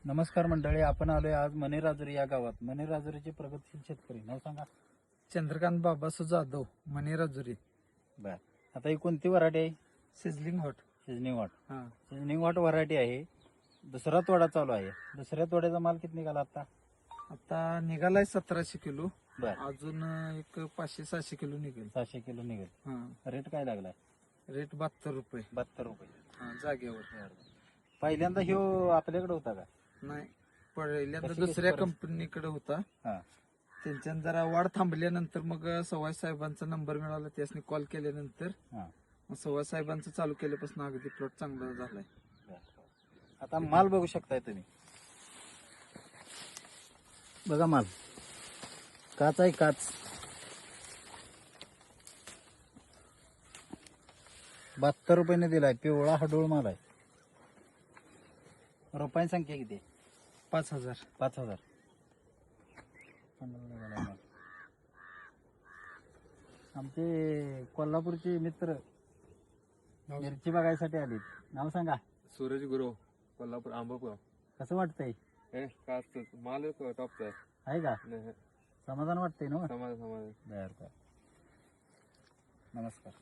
नमस्कार मंडळी, आपण आलोय आज मनेराजुरी या गावात. मनेराजुरीचे प्रगतशील शेतकरी, नाव सांगा. चंद्रकांत बाबासू जाधव, मनेराजुरी. बर, आता ही कोणती व्हरायटी आहे? Sizzling hot. Seasoning what. हा, सिजनिंग वॉट व्हरायटी आहे. दुसरा तोडा चालू आहे. दुसऱ्या तोड्याचा माल किती निघाला आता? आता निघालाय 1700 किलो. बर, अजून एक 500-600 किलो निघेल. 600 किलो निघेल. हा, रेट काय लागलाय? रेट 72 रुपये. 72 रुपये. हा, जागेवर. पहिल्यांदा ह्यो आपल्याकडे होता का? नाही, पहिल्यांदा कशी दुसऱ्या परिस्थिती? कंपनीकडे होता. हा. त्यांच्यानं जरा वाढ थांबल्यानंतर मग सवाई साहेबांचा नंबर मिळाला. त्यासनी कॉल केल्यानंतर हा. मग सवाई साहेबांचं चालू केल्यापासून अगदी प्लॉट चांगला झालाय. बर. आता माल बघू शकताय तुम्ही. बघा माल, काच आहे काच. 72 रुपयाने दिलाय. पिवळा हडूळ माल आहे. रुपयांची संख्या किती आहे? 5000. 5000. आमचे कोल्हापूरचे मित्र मिरची बघायसाठी आले. नाव सांगा. सूरज गुरु, कोल्हापूर आंबापूर. कसं वाटतंय? काय असतं माल टॉपचा आहे का? आहे. समाधान वाटतंय ना? समाज बर बर. नमस्कार.